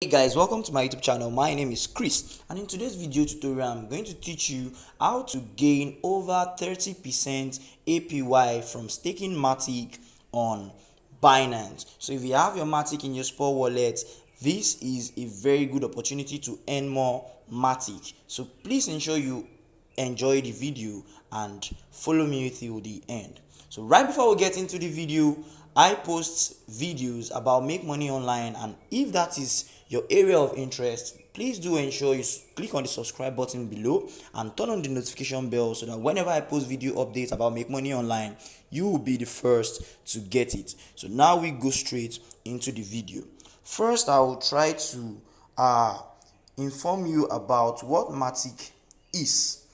Hey guys, welcome to my YouTube channel. My name is Chris, and in today's video tutorial I'm going to teach you how to gain over 30% APY from staking Matic on Binance. So if you have your Matic in your spot wallet, this is a very good opportunity to earn more Matic. So please ensure you enjoy the video and follow me till the end. So right before we get into the video, I post videos about make money online, and if that is your area of interest, please do ensure you click on the subscribe button below and turn on the notification bell so that whenever I post video updates about make money online, you will be the first to get it. So now we go straight into the video. First, I will try to inform you about what Matic is.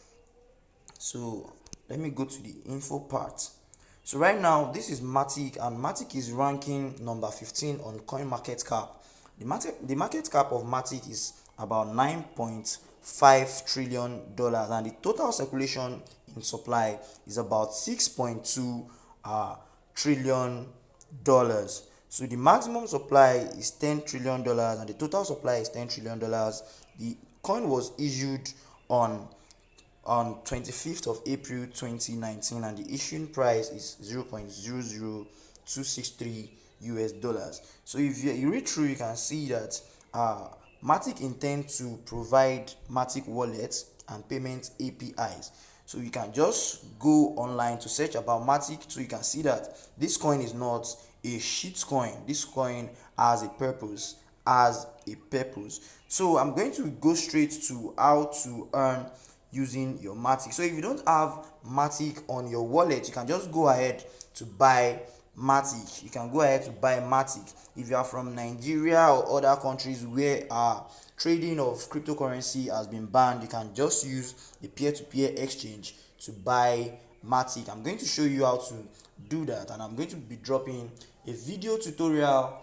So let me go to the info part. So right now this is Matic, and Matic is ranking number 15 on coin market cap. The market cap of Matic is about $9.5 trillion, and the total circulation in supply is about $6.2 trillion. So the maximum supply is $10 trillion and the total supply is $10 trillion. The coin was issued on 25th of April 2019, and the issuing price is 0.00263 US dollars. So if you read through, you can see that Matic intends to provide Matic wallets and payment APIs. So you can just go online to search about Matic, so you can see that this coin is not a shit coin. This coin has a purpose. So I'm going to go straight to how to earn using your Matic. So if you don't have Matic on your wallet, you can just go ahead to buy Matic. You can go ahead to buy Matic. If you are from Nigeria or other countries where trading of cryptocurrency has been banned, you can just use the peer-to-peer exchange to buy Matic. I'm going to show you how to do that, and I'm going to be dropping a video tutorial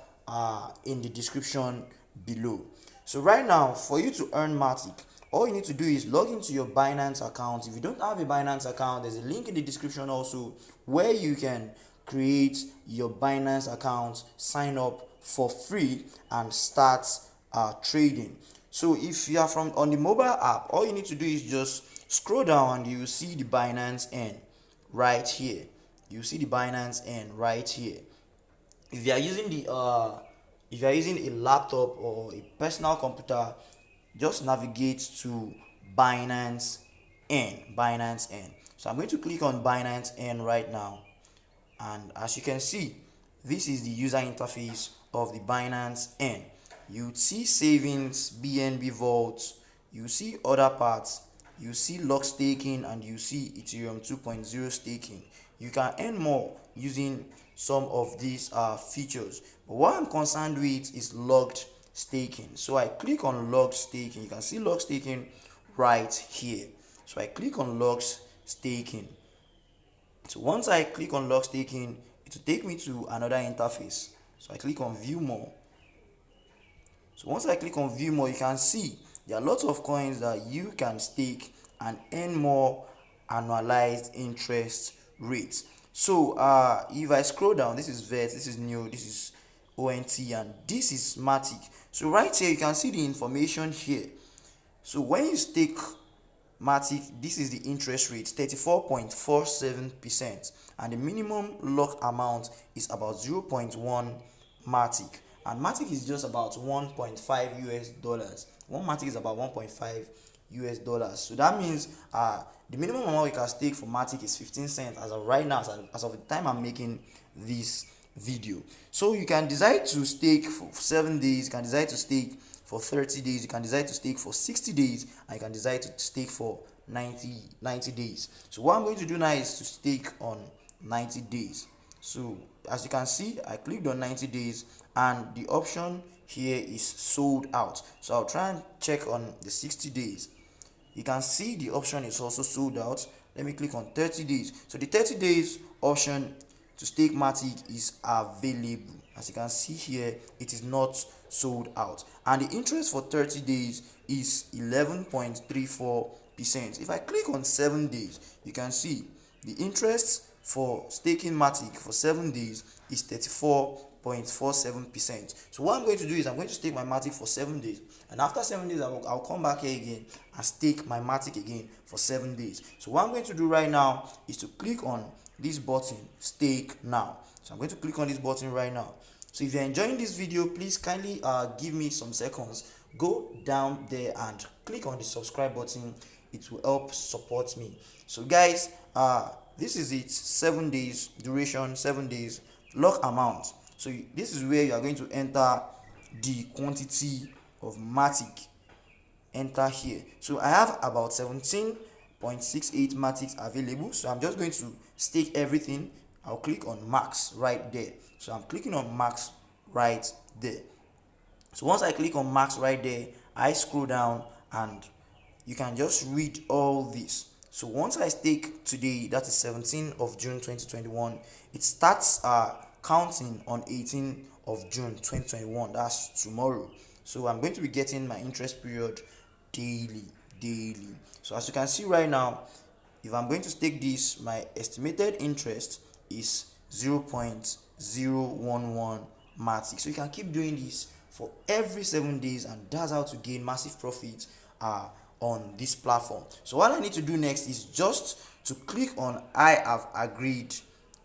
in the description below. So right now, for you to earn Matic, all you need to do is log into your Binance account. If you don't have a Binance account, there's a link in the description also where you can create your Binance account, sign up for free, and start trading. So if you are from on the mobile app, all you need to do is just scroll down and you will see the Binance Earn right here. You see the Binance Earn right here. If you are using a laptop or a personal computer, just navigate to Binance Earn. So I'm going to click on Binance Earn right now, and as you can see, this is the user interface of the Binance Earn. You see savings, BNB vault, you see other parts, you see lock staking, and you see Ethereum 2.0 staking. You can earn more using some of these features, but what I'm concerned with is locked staking. So I click on locked staking. You can see locked staking right here. So I click on locked staking. So once I click on lock staking, it will take me to another interface. So I click on view more. So once I click on view more, you can see there are lots of coins that you can stake and earn more annualized interest rates. So if I scroll down, this is VET, this is new, this is ONT, and this is Matic. So right here you can see the information here. So when you stake Matic, this is the interest rate, 34.47%, and the minimum lock amount is about 0.1 Matic, and Matic is just about 1.5 US dollars. One Matic is about 1.5 US dollars. So that means the minimum amount you can stake for Matic is 15 cents as of right now, as of the time I'm making this video. So you can decide to stake for 7 days, you can decide to stake for 30 days, you can decide to stake for 60 days, and you can decide to stake for 90 days. So what I'm going to do now is to stake on 90 days. So as you can see, I clicked on 90 days and the option here is sold out. So I'll try and check on the 60 days. You can see the option is also sold out. Let me click on 30 days. So the 30 days option to stake Matic is available. As you can see here, it is not sold out, and the interest for 30 days is 11.34%. If I click on 7 days, you can see the interest for staking Matic for 7 days is 34 0.47%. So what I'm going to do is I'm going to stake my Matic for 7 days, and after 7 days I'll come back here again and stake my Matic again for 7 days. So what I'm going to do right now is to click on this button, stake now. So I'm going to click on this button right now. So if you're enjoying this video, please kindly give me some seconds, go down there and click on the subscribe button. It will help support me. So guys, this is it. 7 days duration, 7 days lock amount. So this is where you are going to enter the quantity of Matic. Enter here. So I have about 17.68 Matics available, so I'm just going to stake everything. I'll click on max right there. So I'm clicking on max right there. So once I click on max right there, I scroll down and you can just read all this. So once I stake today, that is 17th of June 2021, it starts counting on 18th of June 2021. That's tomorrow. So I'm going to be getting my interest period daily. So as you can see right now, if I'm going to stake this, my estimated interest is 0.011 Matic. So you can keep doing this for every 7 days, and that's how to gain massive profit on this platform. So what I need to do next is just to click on I have agreed,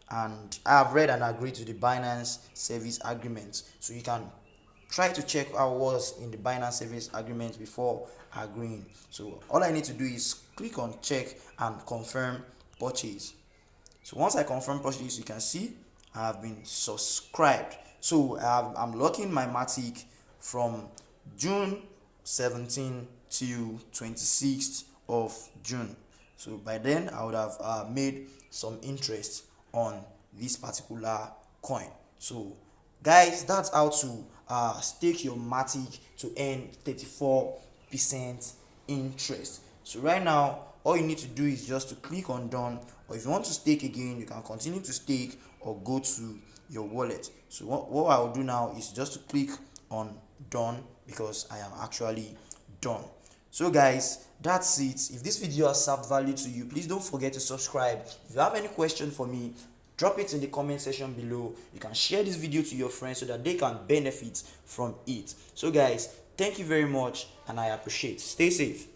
and I have read and agreed to the Binance service agreement. So you can try to check how it was in the Binance service agreement before agreeing. So all I need to do is click on check and confirm purchase. So once I confirm purchase, you can see I have been subscribed. So I'm locking my Matic from June 17 till 26th of June. So by then I would have made some interest on this particular coin. So guys, that's how to stake your Matic to earn 34% interest. So right now all you need to do is just to click on done, or if you want to stake again, you can continue to stake or go to your wallet. So what I will do now is just to click on done, because I am actually done. So guys, that's it. If this video has served value to you, please don't forget to subscribe. If you have any question for me, drop it in the comment section below. You can share this video to your friends so that they can benefit from it. So guys, thank you very much and I appreciate. Stay safe.